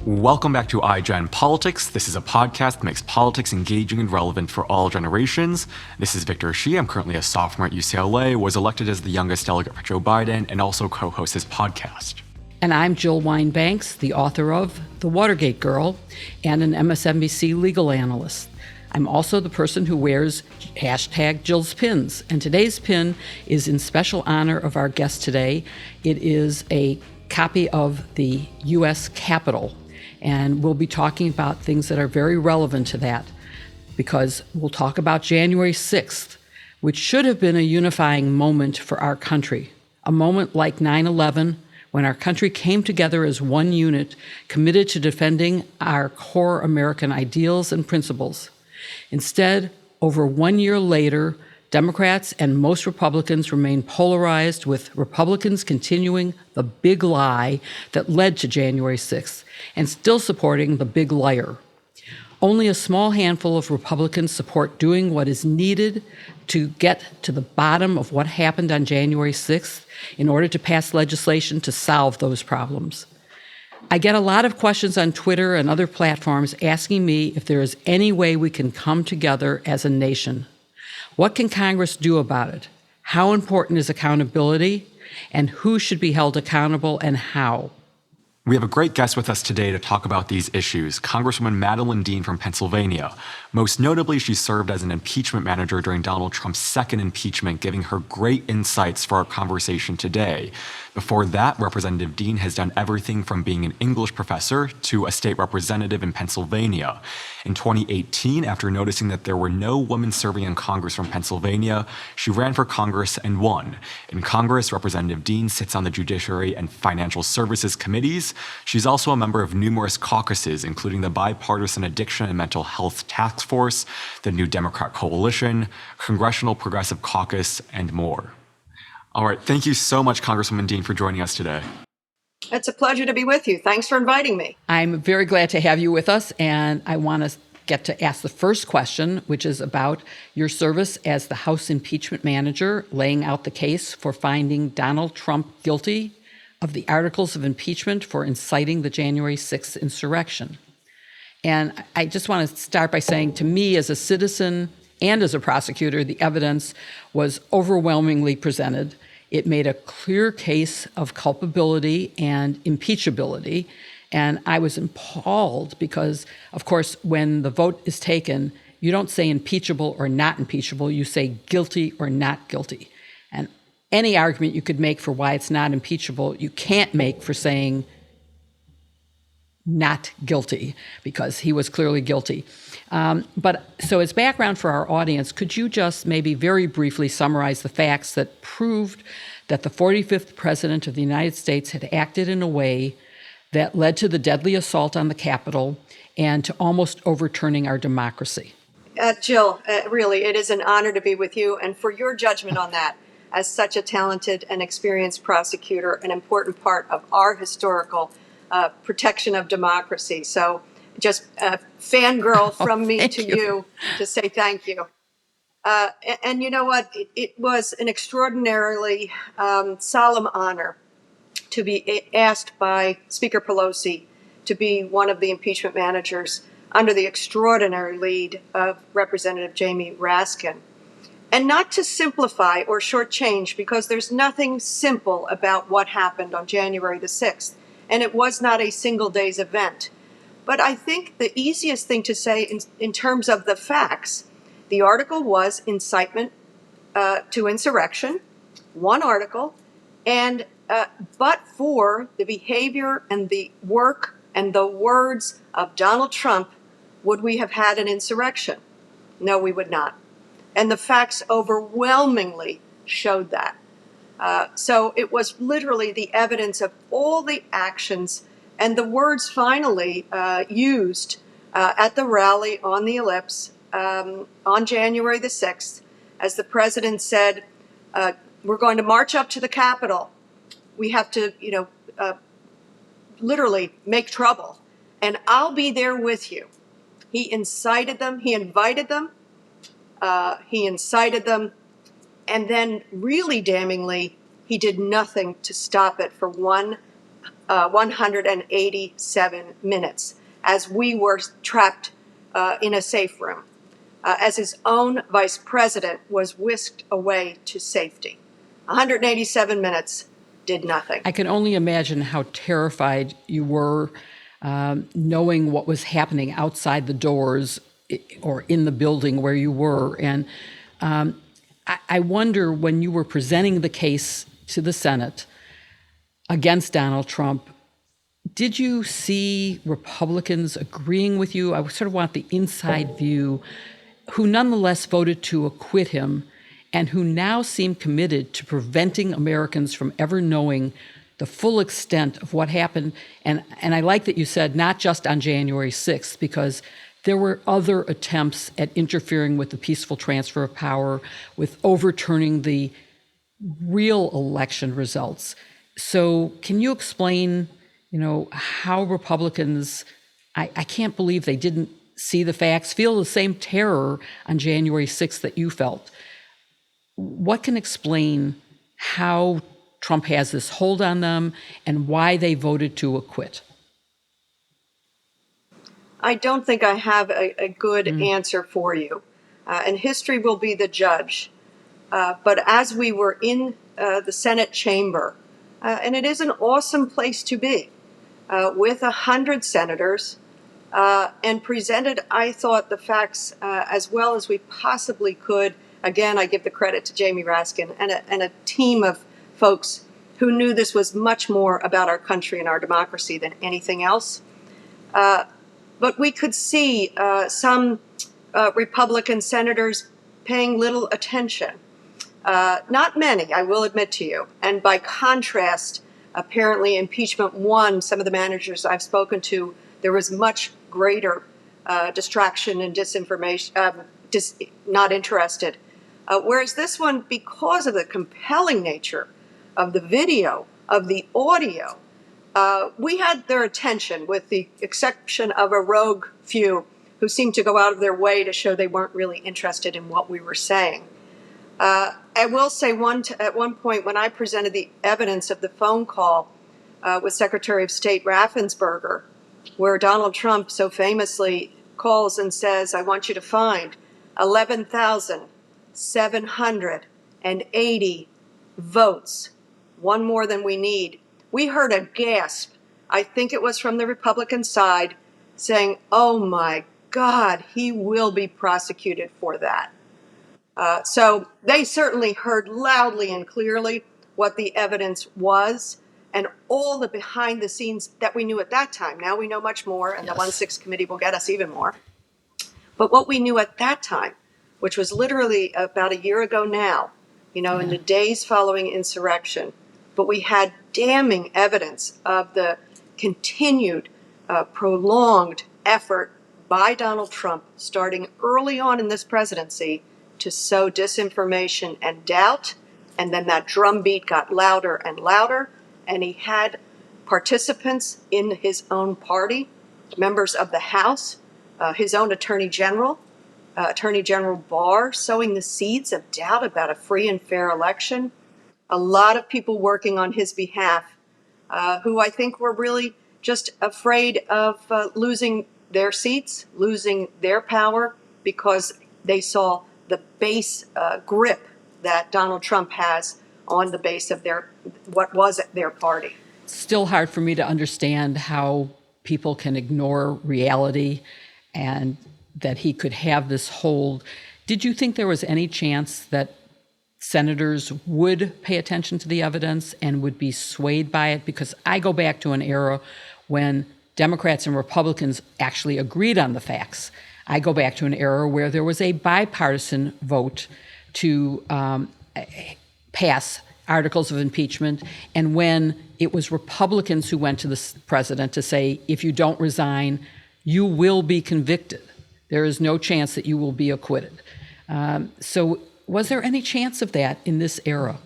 Welcome back to iGen Politics. This is a podcast that makes politics engaging and relevant for all generations. This is Victor Shi. I'm currently a sophomore at UCLA, was elected as the youngest delegate for Joe Biden, and also co-host this podcast. And I'm Jill Wine-Banks, the author of The Watergate Girl and an MSNBC legal analyst. I'm also the person who wears hashtag Jill's pins. And today's pin is in special honor of our guest today. It is a copy of the U.S. Capitol. And we'll be talking about things that are very relevant to that, because we'll talk about January 6th, which should have been a unifying moment for our country, a moment like 9/11, when our country came together as one unit, committed to defending our core American ideals and principles. Instead, over 1 year later, Democrats and most Republicans remain polarized, with Republicans continuing the big lie that led to January 6th and still supporting the big liar. Only a small handful of Republicans support doing what is needed to get to the bottom of what happened on January 6th in order to pass legislation to solve those problems. I get a lot of questions on Twitter and other platforms asking me if there is any way we can come together as a nation. What can Congress do about it? How important is accountability? And who should be held accountable and how? We have a great guest with us today to talk about these issues, Congresswoman Madeleine Dean from Pennsylvania. Most notably, she served as an impeachment manager during Donald Trump's second impeachment, giving her great insights for our conversation today. Before that, Representative Dean has done everything from being an English professor to a state representative in Pennsylvania. In 2018, after noticing that there were no women serving in Congress from Pennsylvania, she ran for Congress and won. In Congress, Representative Dean sits on the Judiciary and Financial Services committees. She's also a member of numerous caucuses, including the Bipartisan Addiction and Mental Health Task Force, the New Democrat Coalition, Congressional Progressive Caucus, and more. All right, thank you so much, Congresswoman Dean, for joining us today. It's a pleasure to be with you. Thanks for inviting me. I'm very glad to have you with us, and I want to get to ask the first question, which is about your service as the House impeachment manager, laying out the case for finding Donald Trump guilty of the articles of impeachment for inciting the January 6th insurrection. And I just want to start by saying, to me, as a citizen and as a prosecutor, the evidence was overwhelmingly presented. It made a clear case of culpability and impeachability. And I was appalled because, of course, when the vote is taken, you don't say impeachable or not impeachable, you say guilty or not guilty. And any argument you could make for why it's not impeachable, you can't make for saying not guilty, because he was clearly guilty. But so as background for our audience, could you just maybe very briefly summarize the facts that proved that the 45th President of the United States had acted in a way that led to the deadly assault on the Capitol and to almost overturning our democracy? Jill, really, it is an honor to be with you, and for your judgment on that, as such a talented and experienced prosecutor, an important part of our historical protection of democracy. So just fangirl from me to you to say thank you. And you know what? It was an extraordinarily solemn honor to be asked by Speaker Pelosi to be one of the impeachment managers under the extraordinary lead of Representative Jamie Raskin. And not to simplify or shortchange, because there's nothing simple about what happened on January the 6th. And it was not a single day's event. But I think the easiest thing to say in terms of the facts, the article was incitement to insurrection, one article, and but for the behavior and the work and the words of Donald Trump, would we have had an insurrection? No, we would not. And the facts overwhelmingly showed that. So it was literally the evidence of all the actions and the words finally used at the rally on the ellipse on January the 6th, as the president said, we're going to march up to the Capitol. We have to, literally make trouble. And I'll be there with you. He incited them. He invited them. He incited them. And then, really damningly, he did nothing to stop it for 1 187 minutes as we were trapped in a safe room, as his own vice president was whisked away to safety. 187 minutes did nothing. I can only imagine how terrified you were, knowing what was happening outside the doors or in the building where you were. And I wonder, when you were presenting the case to the Senate against Donald Trump, did you see Republicans agreeing with you? I sort of want the inside view, who nonetheless voted to acquit him and who now seem committed to preventing Americans from ever knowing the full extent of what happened. And I like that you said not just on January 6th, because there were other attempts at interfering with the peaceful transfer of power, with overturning the real election results. So can you explain, how Republicans, I can't believe they didn't see the facts, feel the same terror on January 6th that you felt. What can explain how Trump has this hold on them and why they voted to acquit? I don't think I have a good answer for you, and history will be the judge. But as we were in the Senate chamber, and it is an awesome place to be, with 100 senators, and presented, I thought, the facts as well as we possibly could. Again, I give the credit to Jamie Raskin and a team of folks who knew this was much more about our country and our democracy than anything else. But we could see some Republican senators paying little attention. Not many, I will admit to you. And by contrast, apparently impeachment won. Some of the managers I've spoken to, there was much greater distraction and disinformation, not interested. Whereas this one, because of the compelling nature of the video, of the audio, we had their attention, with the exception of a rogue few who seemed to go out of their way to show they weren't really interested in what we were saying. I will say at one point, when I presented the evidence of the phone call with Secretary of State Raffensperger, where Donald Trump so famously calls and says, "I want you to find 11,780 votes, one more than we need," we heard a gasp. I think it was from the Republican side, saying, "Oh my God, he will be prosecuted for that." So they certainly heard loudly and clearly what the evidence was, and all the behind the scenes that we knew at that time. Now we know much more, and the 1-6 committee will get us even more. But what we knew at that time, which was literally about a year ago now, in the days following insurrection, but we had damning evidence of the continued, prolonged effort by Donald Trump, starting early on in this presidency, to sow disinformation and doubt. And then that drumbeat got louder and louder. And he had participants in his own party, members of the House, his own Attorney General Barr, sowing the seeds of doubt about a free and fair election. A lot of people working on his behalf, who I think were really just afraid of losing their seats, losing their power, because they saw the base grip that Donald Trump has on the base of what was their party. Still hard for me to understand how people can ignore reality and that he could have this hold. Did you think there was any chance that senators would pay attention to the evidence and would be swayed by it? Because I go back to an era when Democrats and Republicans actually agreed on the facts. I go back to an era where there was a bipartisan vote to pass articles of impeachment, and when it was Republicans who went to the president to say, if you don't resign, you will be convicted. There is no chance that you will be acquitted. So was there any chance of that in this era?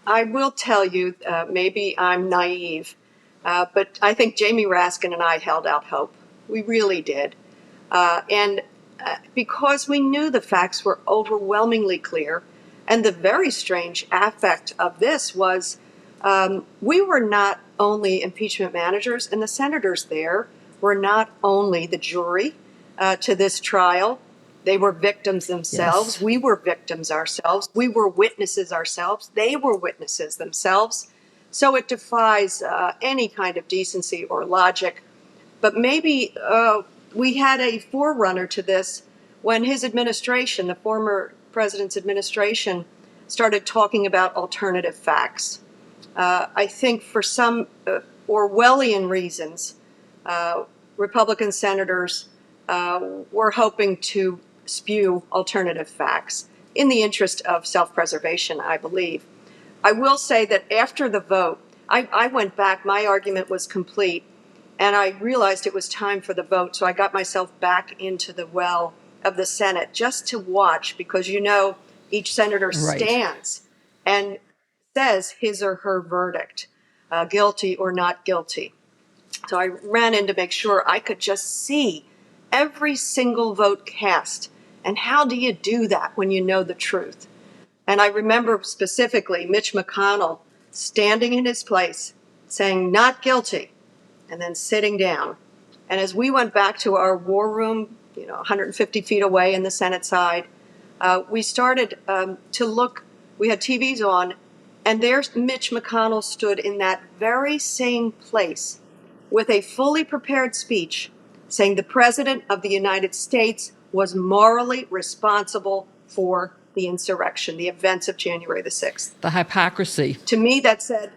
I will tell you, maybe I'm naive, but I think Jamie Raskin and I held out hope. We really did. And because we knew the facts were overwhelmingly clear, and the very strange aspect of this was We were not only impeachment managers, and the senators there were not only the jury to this trial. They were victims themselves. Yes. We were victims ourselves. We were witnesses ourselves. They were witnesses themselves. So it defies any kind of decency or logic. But maybe we had a forerunner to this when his administration, the former president's administration, started talking about alternative facts. I think for some Orwellian reasons, Republican senators were hoping to spew alternative facts in the interest of self-preservation, I believe. I will say that after the vote, I went back, my argument was complete, and I realized it was time for the vote, so I got myself back into the well of the Senate just to watch, because each senator Right. stands and says his or her verdict, guilty or not guilty. So I ran in to make sure I could just see every single vote cast. And how do you do that when you know the truth? And I remember specifically Mitch McConnell standing in his place saying not guilty and then sitting down. And as we went back to our war room, 150 feet away in the Senate side, we started to look. We had TVs on, and there Mitch McConnell stood in that very same place with a fully prepared speech saying the President of the United States was morally responsible for the insurrection, the events of January the 6th. The hypocrisy. To me, that said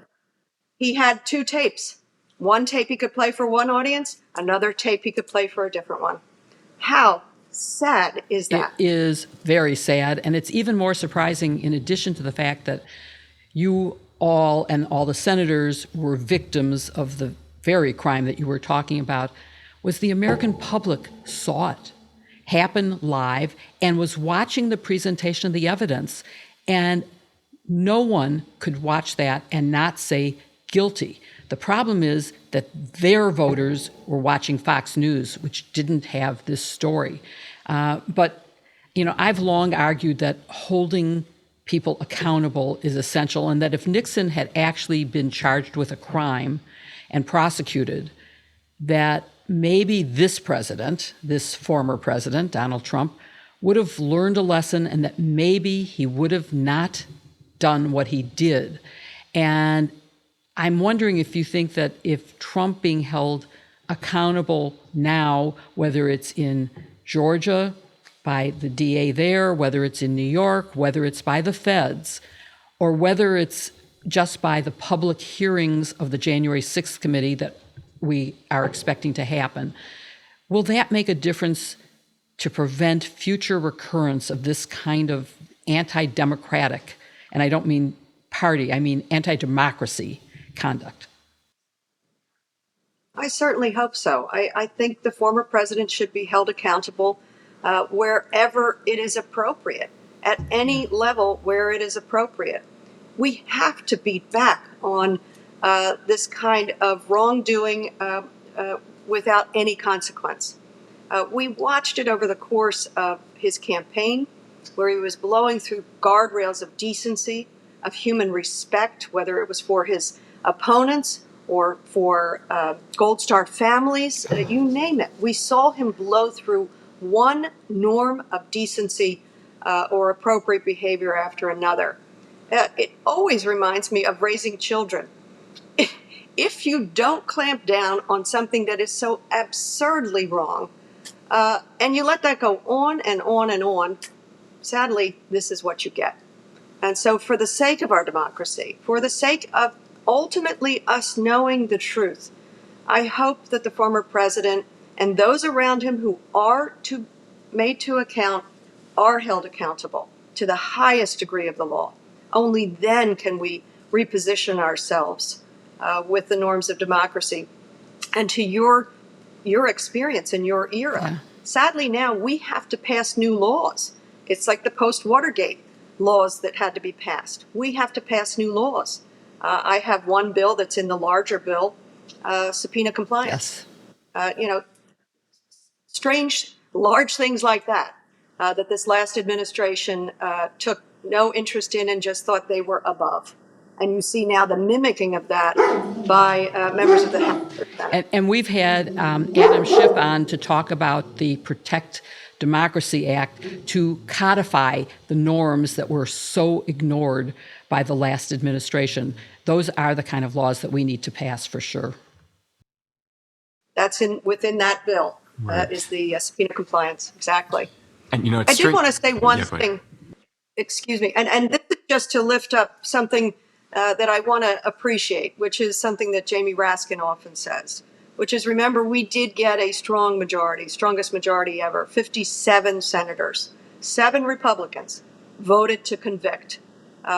he had two tapes. One tape he could play for one audience, another tape he could play for a different one. How sad is that? It is very sad, and it's even more surprising in addition to the fact that you all and all the senators were victims of the very crime that you were talking about, was the American public saw it happen live and was watching the presentation of the evidence. And no one could watch that and not say guilty. The problem is that their voters were watching Fox News, which didn't have this story. But I've long argued that holding people accountable is essential, and that if Nixon had actually been charged with a crime and prosecuted, that maybe this president, this former president, Donald Trump, would have learned a lesson, and that maybe he would have not done what he did. And I'm wondering if you think that if Trump being held accountable now, whether it's in Georgia by the DA there, whether it's in New York, whether it's by the feds, or whether it's just by the public hearings of the January 6th committee that we are expecting to happen, will that make a difference to prevent future recurrence of this kind of anti-democratic, and I don't mean party, I mean anti-democracy conduct? I certainly hope so. I think the former president should be held accountable wherever it is appropriate, at any level where it is appropriate. We have to beat back on this kind of wrongdoing without any consequence. We watched it over the course of his campaign, where he was blowing through guardrails of decency, of human respect, whether it was for his opponents or for Gold Star families, you name it. We saw him blow through one norm of decency or appropriate behavior after another. It always reminds me of raising children. If you don't clamp down on something that is so absurdly wrong, and you let that go on and on and on, sadly, this is what you get. And so for the sake of our democracy, for the sake of ultimately us knowing the truth, I hope that the former president and those around him who are made to account are held accountable to the highest degree of the law. Only then can we reposition ourselves with the norms of democracy. And to your experience in your era, Yeah. Sadly now we have to pass new laws. It's like the post-Watergate laws that had to be passed. We have to pass new laws. I have one bill that's in the larger bill, subpoena compliance. Yes. Strange, large things like that, that this last administration took no interest in and just thought they were above. And you see now the mimicking of that by members of the House or Senate. And we've had Adam Schiff on to talk about the Protect Democracy Act to codify the norms that were so ignored by the last administration. Those are the kind of laws that we need to pass for sure. That's within that bill. That is the subpoena compliance. Exactly. And I did want to say one thing. Excuse me. And this is just to lift up something that I want to appreciate, which is something that Jamie Raskin often says, which is, remember, we did get a strong majority, strongest majority ever, 57 senators, 7 Republicans voted to convict.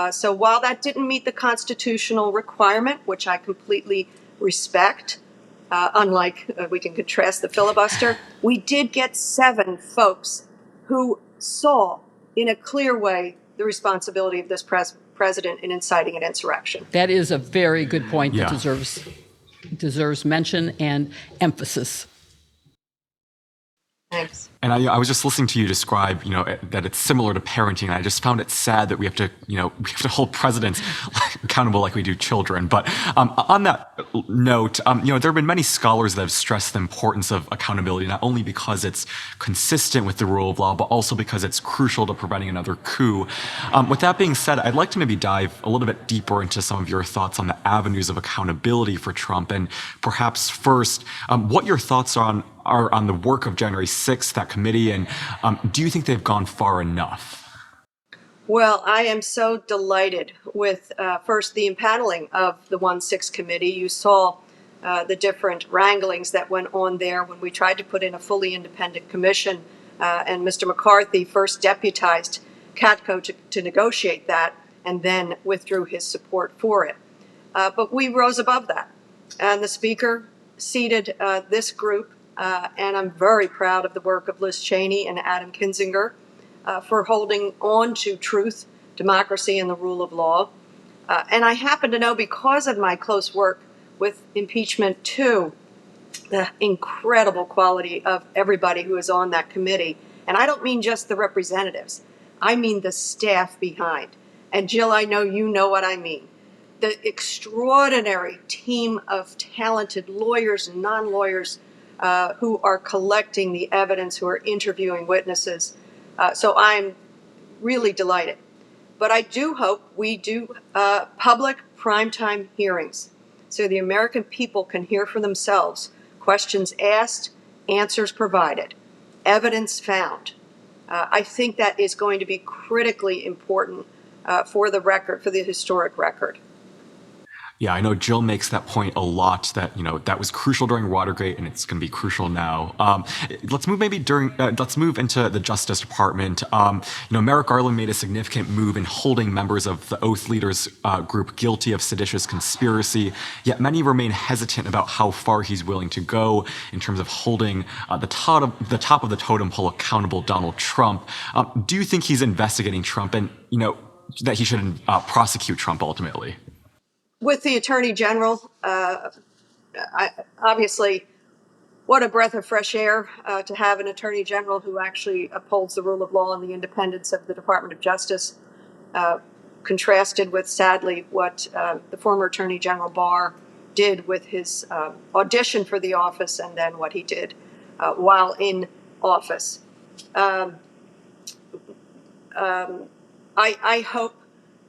So while that didn't meet the constitutional requirement, which I completely respect, unlike we can contrast the filibuster, we did get 7 folks who saw in a clear way the responsibility of this president in inciting an insurrection. That is a very good point that deserves mention and emphasis. Thanks. And I was just listening to you describe, that it's similar to parenting. And I just found it sad that we have to hold presidents accountable like we do children. But on that note, there have been many scholars that have stressed the importance of accountability, not only because it's consistent with the rule of law, but also because it's crucial to preventing another coup. With that being said, I'd like to maybe dive a little bit deeper into some of your thoughts on the avenues of accountability for Trump. And perhaps first, what your thoughts are on the work of January 6th, that committee, and do you think they've gone far enough? Well, I am so delighted with, first, the impaneling of the 1-6 committee. You saw the different wranglings that went on there when we tried to put in a fully independent commission, and Mr. McCarthy first deputized Katko to negotiate that and then withdrew his support for it. But we rose above that, and the Speaker seated this group. And I'm very proud of the work of Liz Cheney and Adam Kinzinger for holding on to truth, democracy, and the rule of law. And I happen to know, because of my close work with impeachment too, the incredible quality of everybody who is on that committee. And I don't mean just the representatives. I mean the staff behind. And Jill, I know you know what I mean. The extraordinary team of talented lawyers and non-lawyers who are collecting the evidence, who are interviewing witnesses. So I'm really delighted. But I do hope we do public primetime hearings so the American people can hear for themselves questions asked, answers provided, evidence found. I think that is going to be critically important for the record, for the historic record. Yeah, I know Jill makes that point a lot, that that was crucial during Watergate, and it's going to be crucial now. Let's move into the Justice Department. Merrick Garland made a significant move in holding members of the Oath Leaders group guilty of seditious conspiracy. Yet many remain hesitant about how far he's willing to go in terms of holding the top of the totem pole accountable Donald Trump. Do you think he's investigating Trump, and that he should prosecute Trump ultimately? With the Attorney General, obviously, what a breath of fresh air to have an Attorney General who actually upholds the rule of law and the independence of the Department of Justice, contrasted with, sadly, what the former Attorney General Barr did with his audition for the office and then what he did while in office. I hope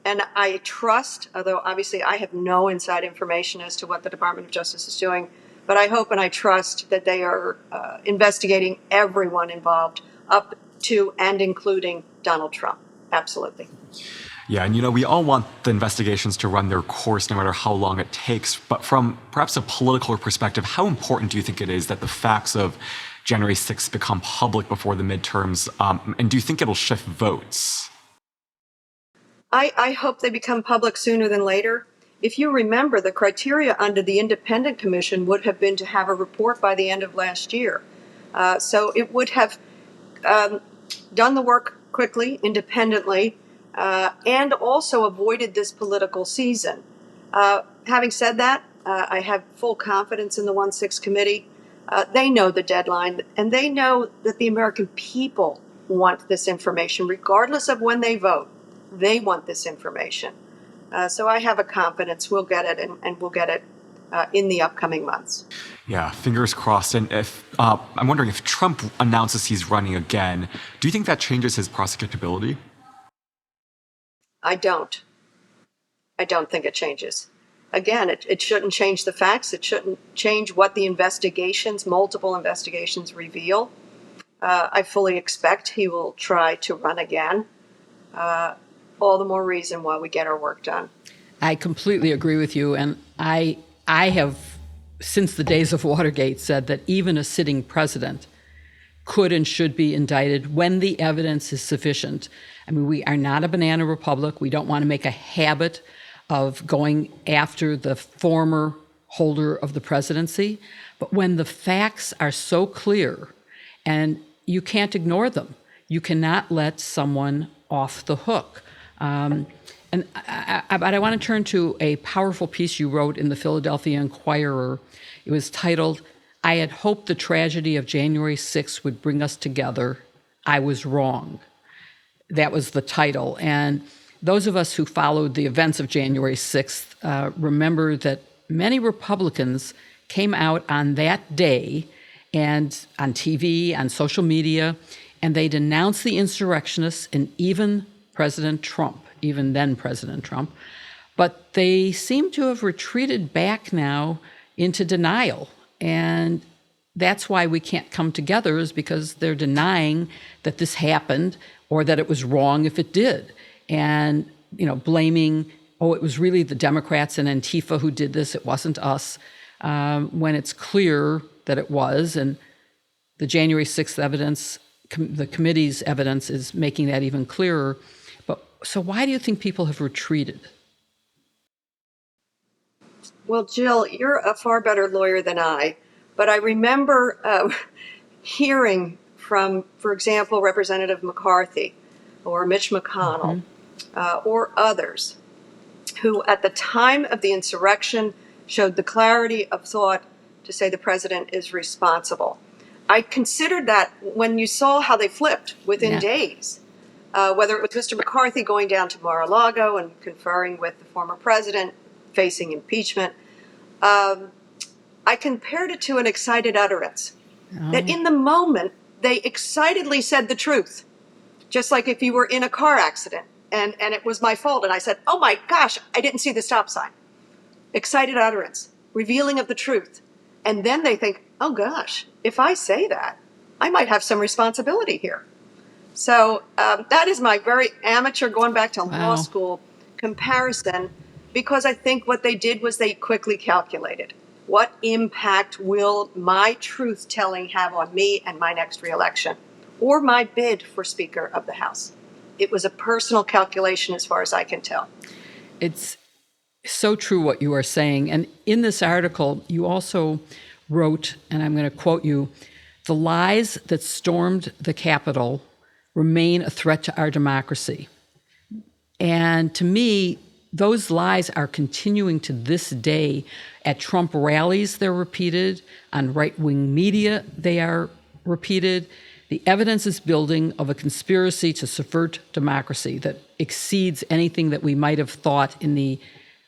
and I trust, although obviously I have no inside information as to what the Department of Justice is doing, but I hope and I trust that they are investigating everyone involved, up to and including Donald Trump. Absolutely. Yeah, and we all want the investigations to run their course no matter how long it takes. But from perhaps a political perspective, how important do you think it is that the facts of January 6th become public before the midterms? And do you think it'll shift votes? I hope they become public sooner than later. If you remember, the criteria under the independent commission would have been to have a report by the end of last year. So it would have done the work quickly, independently, and also avoided this political season. Having said that, I have full confidence in the 1-6 committee. They know the deadline, and they know that the American people want this information, regardless of when they vote. They want this information. So I have a confidence we'll get it, and we'll get it in the upcoming months. Yeah, fingers crossed. And if I'm wondering if Trump announces he's running again, do you think that changes his prosecutability? I don't. I don't think it changes. Again, it shouldn't change the facts. It shouldn't change what the investigations, multiple investigations, reveal. I fully expect he will try to run again. All the more reason why we get our work done. I completely agree with you, and I have, since the days of Watergate, said that even a sitting president could and should be indicted when the evidence is sufficient. I mean, we are not a banana republic. We don't want to make a habit of going after the former holder of the presidency, but when the facts are so clear and you can't ignore them, you cannot let someone off the hook. But I want to turn to a powerful piece you wrote in the Philadelphia Inquirer. It was titled, "I had hoped the tragedy of January 6th would bring us together. I was wrong." That was the title. And those of us who followed the events of January 6th remember that many Republicans came out on that day and on TV, on social media, and they denounced the insurrectionists and even President Trump, even then President Trump. But they seem to have retreated back now into denial. And that's why we can't come together, is because they're denying that this happened or that it was wrong if it did. And, blaming, it was really the Democrats and Antifa who did this, it wasn't us, when it's clear that it was. And the January 6th evidence, the committee's evidence is making that even clearer. But so why do you think people have retreated? Well, Jill, you're a far better lawyer than I, but I remember hearing from, for example, Representative McCarthy or Mitch McConnell or others who at the time of the insurrection showed the clarity of thought to say the president is responsible. I considered that when you saw how they flipped within days, whether it was Mr. McCarthy going down to Mar-a-Lago and conferring with the former president, facing impeachment, I compared it to an excited utterance. That in the moment, they excitedly said the truth. Just like if you were in a car accident and it was my fault and I said, "Oh my gosh, I didn't see the stop sign." Excited utterance, revealing of the truth. And then they think, "Oh gosh, if I say that, I might have some responsibility here." So that is my very amateur, going back to law school comparison, because I think what they did was they quickly calculated, what impact will my truth-telling have on me and my next reelection, or my bid for Speaker of the House? It was a personal calculation as far as I can tell. It's so true what you are saying. And in this article, you also wrote, and I'm going to quote you, "The lies that stormed the Capitol remain a threat to our democracy." And to me, those lies are continuing to this day. At Trump rallies, they're repeated. On right-wing media, they are repeated. The evidence is building of a conspiracy to subvert democracy that exceeds anything that we might have thought in the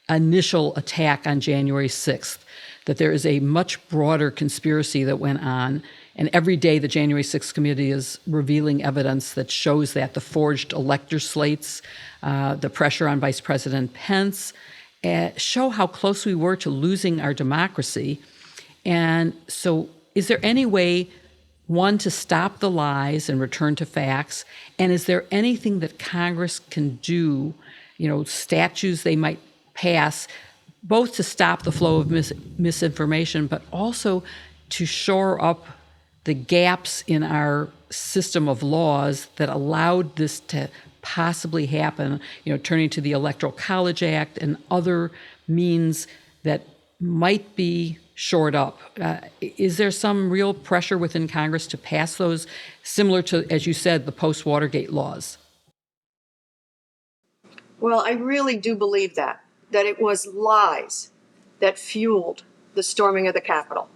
initial attack on January 6th, that there is a much broader conspiracy that went on. And every day the January 6th committee is revealing evidence that shows that the forged elector slates, the pressure on Vice President Pence, show how close we were to losing our democracy. And so is there any way, one, to stop the lies and return to facts? And is there anything that Congress can do, statutes they might pass, both to stop the flow of misinformation, but also to shore up the gaps in our system of laws that allowed this to possibly happen, turning to the Electoral College Act and other means that might be shored up? Is there some real pressure within Congress to pass those, similar to, as you said, the post-Watergate laws? Well, I really do believe that it was lies that fueled the storming of the Capitol.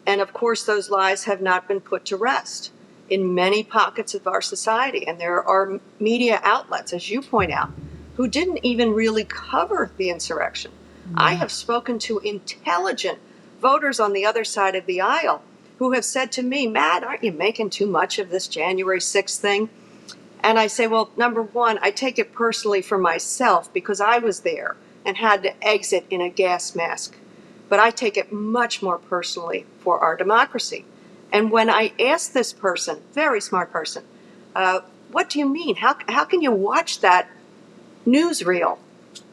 And of course, those lies have not been put to rest in many pockets of our society. And there are media outlets, as you point out, who didn't even really cover the insurrection. I have spoken to intelligent voters on the other side of the aisle who have said to me, Matt, aren't you making too much of this January 6th thing? And I say, well, number one, I take it personally for myself because I was there and had to exit in a gas mask. But I take it much more personally for our democracy. And when I asked this person, very smart person, what do you mean? How can you watch that newsreel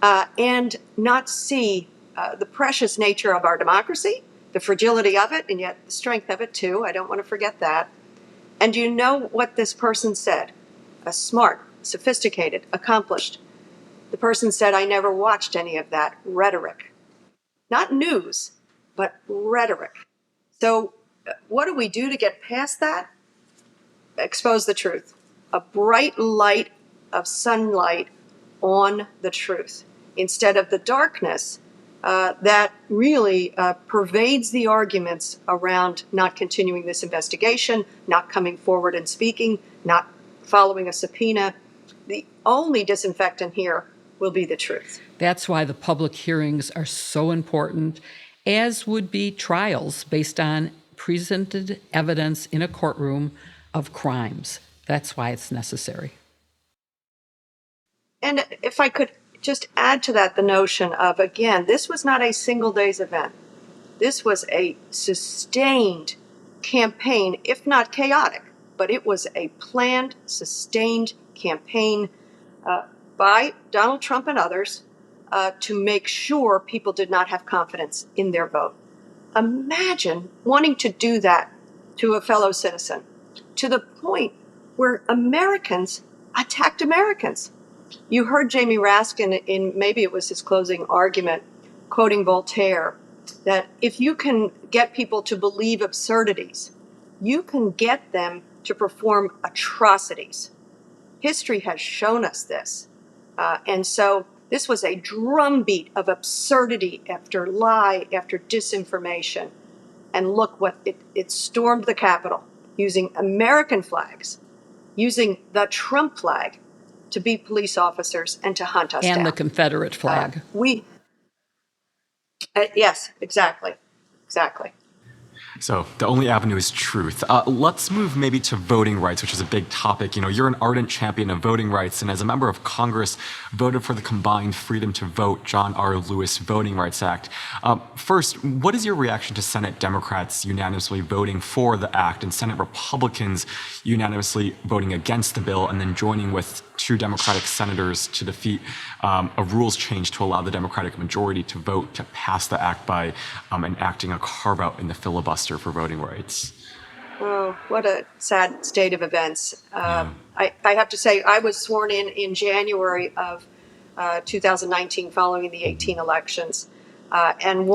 and not see the precious nature of our democracy, the fragility of it, and yet the strength of it too? I don't want to forget that. And you know what this person said? A smart, sophisticated, accomplished. The person said, I never watched any of that rhetoric. Not news, but rhetoric. So what do we do to get past that? Expose the truth. A bright light of sunlight on the truth instead of the darkness that really pervades the arguments around not continuing this investigation, not coming forward and speaking, not following a subpoena. The only disinfectant here will be the truth. That's why the public hearings are so important, as would be trials based on presented evidence in a courtroom of crimes. That's why it's necessary. And if I could just add to that the notion of, again, this was not a single day's event. This was a sustained campaign, if not chaotic, but it was a planned, sustained campaign by Donald Trump and others to make sure people did not have confidence in their vote. Imagine wanting to do that to a fellow citizen to the point where Americans attacked Americans. You heard Jamie Raskin in maybe it was his closing argument, quoting Voltaire, that if you can get people to believe absurdities, you can get them to perform atrocities. History has shown us this. And so this was a drumbeat of absurdity after lie, after disinformation. And look what it stormed the Capitol using American flags, using the Trump flag to beat police officers and to hunt us down. And the Confederate flag. Yes, exactly. So the only avenue is truth. Let's move maybe to voting rights, which is a big topic. You know, you're an ardent champion of voting rights, and as a member of Congress, voted for the combined Freedom to Vote John R. Lewis Voting Rights Act. First, what is your reaction to Senate Democrats unanimously voting for the act and Senate Republicans unanimously voting against the bill, and then joining with two Democratic senators to defeat a rules change to allow the Democratic majority to vote to pass the act by enacting a carve-out in the filibuster for voting rights? Oh, what a sad state of events. I have to say, I was sworn in January of 2019 following the 2018 elections and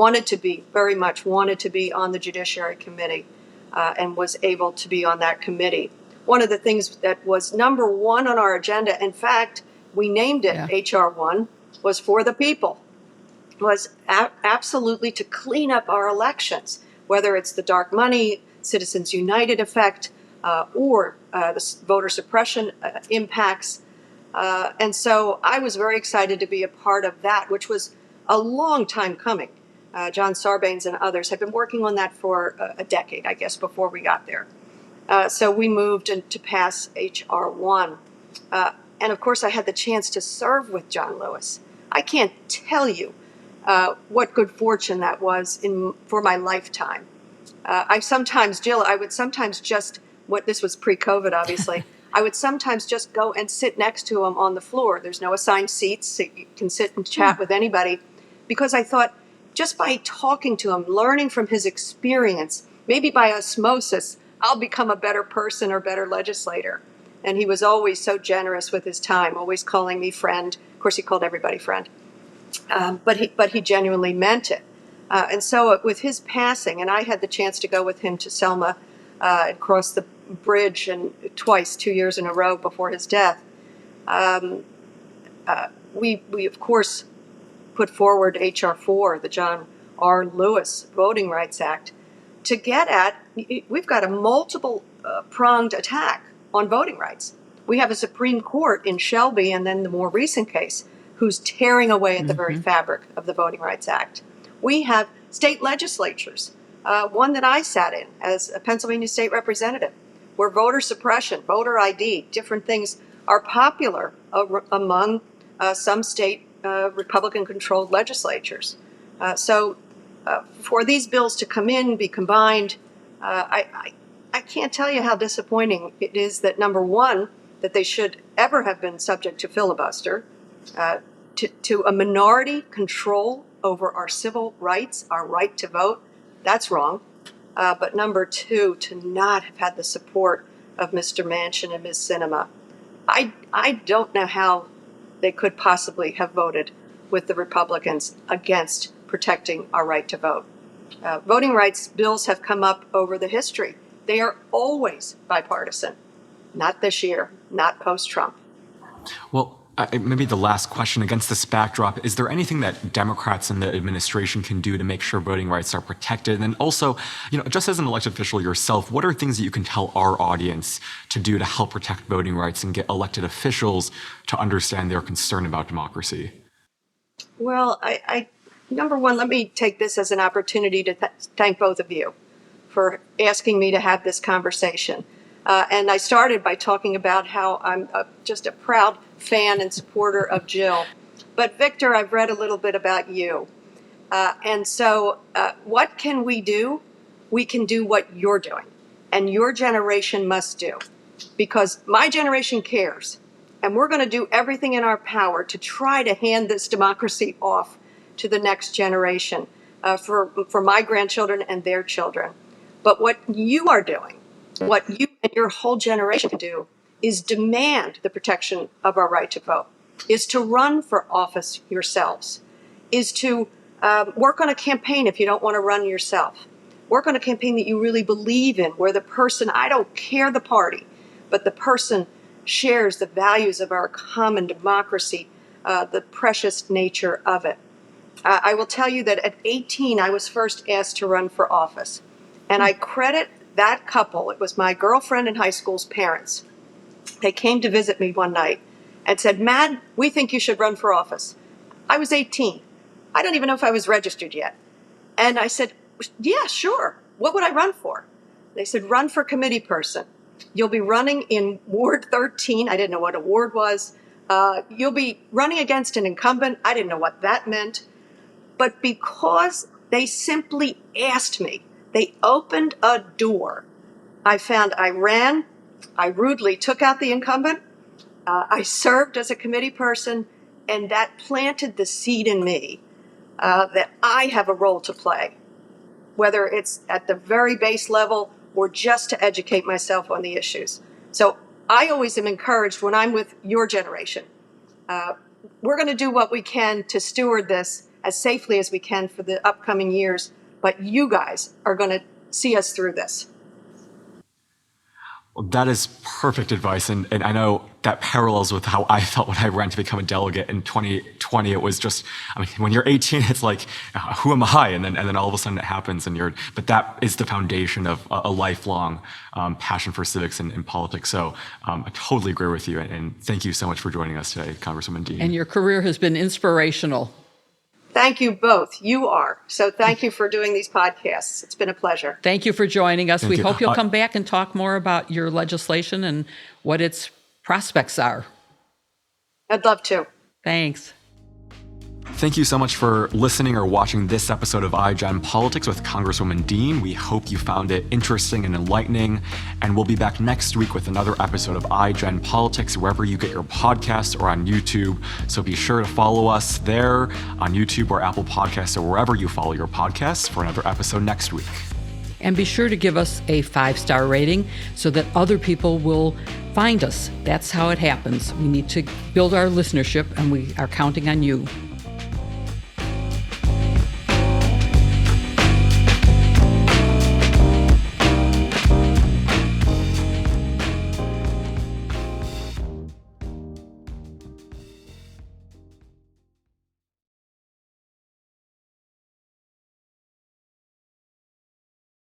very much wanted to be on the Judiciary Committee and was able to be on that committee. One of the things that was number one on our agenda, in fact, we named it HR 1, was for the people, was absolutely to clean up our elections, whether it's the dark money, Citizens United effect, or the voter suppression impacts. And so I was very excited to be a part of that, which was a long time coming. John Sarbanes and others had been working on that for a decade, I guess, before we got there. So we moved to pass HR 1. And of course, I had the chance to serve with John Lewis. I can't tell you what good fortune that was for my lifetime. I would sometimes just, this was pre-COVID, obviously, I would sometimes just go and sit next to him on the floor. There's no assigned seats, so you can sit and chat with anybody, because I thought just by talking to him, learning from his experience, maybe by osmosis, I'll become a better person or better legislator. And he was always so generous with his time, always calling me friend. Of course, he called everybody friend. But he genuinely meant it. And so with his passing, and I had the chance to go with him to Selma and cross the bridge and twice, 2 years in a row before his death, we of course put forward H.R. 4, the John R. Lewis Voting Rights Act, to get at, we've got a multiple pronged attack on voting rights. We have a Supreme Court in Shelby and then the more recent case who's tearing away at the very fabric of the Voting Rights Act. We have state legislatures, one that I sat in as a Pennsylvania state representative, where voter suppression, voter ID, different things are popular among some state Republican-controlled legislatures. So for these bills to come in, be combined, I can't tell you how disappointing it is that, number one, that they should ever have been subject to filibuster, to a minority control over our civil rights, our right to vote. That's wrong. But number two, to not have had the support of Mr. Manchin and Ms. Sinema. I don't know how they could possibly have voted with the Republicans against protecting our right to vote. Voting rights bills have come up over the history. They are always bipartisan. Not this year, not post-Trump. Well, maybe the last question against this backdrop, is there anything that Democrats in the administration can do to make sure voting rights are protected? And also, just as an elected official yourself, what are things that you can tell our audience to do to help protect voting rights and get elected officials to understand their concern about democracy? Well, number one, let me take this as an opportunity to thank both of you for asking me to have this conversation. And I started by talking about how I'm just a proud fan and supporter of Jill. But Victor, I've read a little bit about you. And so what can we do? We can do what you're doing, and your generation must do. Because my generation cares, and we're going to do everything in our power to try to hand this democracy off to the next generation for my grandchildren and their children. But what you are doing, what you and your whole generation can do, is demand the protection of our right to vote, is to run for office yourselves, is to work on a campaign if you don't want to run yourself. Work on a campaign that you really believe in, where the person, I don't care the party, but the person shares the values of our common democracy, the precious nature of it. I will tell you that at 18, I was first asked to run for office. And I credit that couple. It was my girlfriend in high school's parents. They came to visit me one night and said, "Mad, we think you should run for office." I was 18. I don't even know if I was registered yet. And I said, "Yeah, sure. What would I run for?" They said, "Run for committee person. You'll be running in Ward 13. I didn't know what a ward was. You'll be running against an incumbent. I didn't know what that meant. But because they simply asked me, they opened a door. I ran. I rudely took out the incumbent. I served as a committee person, and that planted the seed in me that I have a role to play, whether it's at the very base level or just to educate myself on the issues. So I always am encouraged when I'm with your generation. We're going to do what we can to steward this as safely as we can for the upcoming years, but you guys are going to see us through this. Well, that is perfect advice. And I know that parallels with how I felt when I ran to become a delegate in 2020. It was just, when you're 18, it's like, who am I? And then all of a sudden it happens but that is the foundation of a lifelong passion for civics and politics. So I totally agree with you. And thank you so much for joining us today, Congresswoman Dean. And your career has been inspirational. Thank you both. You are. So thank you for doing these podcasts. It's been a pleasure. Thank you for joining us. Thank we you. hope you'll come back and talk more about your legislation and what its prospects are. I'd love to. Thanks. Thank you so much for listening or watching this episode of iGen Politics with Congresswoman Dean. We hope you found it interesting and enlightening, and we'll be back next week with another episode of iGen Politics wherever you get your podcasts or on YouTube. So be sure to follow us there on YouTube or Apple Podcasts or wherever you follow your podcasts for another episode next week. And be sure to give us a 5-star rating so that other people will find us. That's how it happens. We need to build our listenership, and we are counting on you.